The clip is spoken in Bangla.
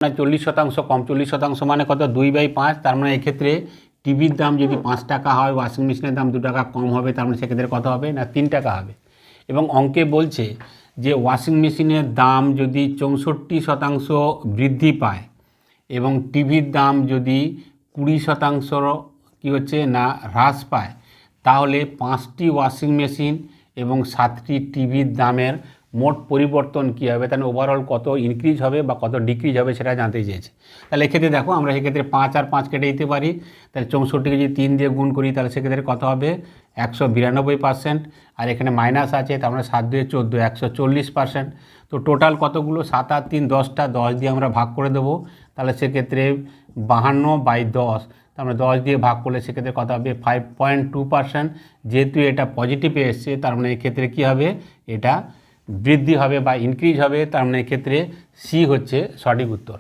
না 40% কম, 40% মানে কত, 2/5। তার মানে এক্ষেত্রে টিভির দাম যদি 5 টাকা হয়, ওয়াশিং মেশিনের দাম 2 টাকা কম হবে, তার মানে সেক্ষেত্রে কত হবে না 3 টাকা হবে। এবং অঙ্কে বলছে যে ওয়াশিং মেশিনের দাম যদি 64% বৃদ্ধি পায় এবং টিভির দাম যদি 20% কী হচ্ছে না হ্রাস পায়, তাহলে 5টি ওয়াশিং মেশিন এবং 7টি টিভির দামের মোট পরিবর্তন কী হবে, তাহলে ওভারঅল কত ইনক্রিজ হবে বা কত ডিক্রিজ হবে সেটা জানতে চেয়েছে। তাহলে এক্ষেত্রে দেখো আমরা সেক্ষেত্রে 5 আর 5 কেটে দিতে পারি। তাহলে 64কে যদি 3 দিয়ে গুণ করি তাহলে সেক্ষেত্রে কত হবে 192%। আর এখানে মাইনাস আছে, তার মানে 7 2 14, 140%। তো টোটাল কতগুলো, 7 আর 3 10টা, 10 দিয়ে আমরা ভাগ করে দেবো। তাহলে সেক্ষেত্রে 52/10, তার মানে 10 দিয়ে ভাগ করলে সেক্ষেত্রে কত হবে 5.2%। যেহেতু এটা পজিটিভে এসছে, তার মানে এক্ষেত্রে কী হবে, এটা বৃদ্ধি হবে বা ইনক্রিজ হবে, তার মানে এক্ষেত্রে সি হচ্ছে সঠিক উত্তর।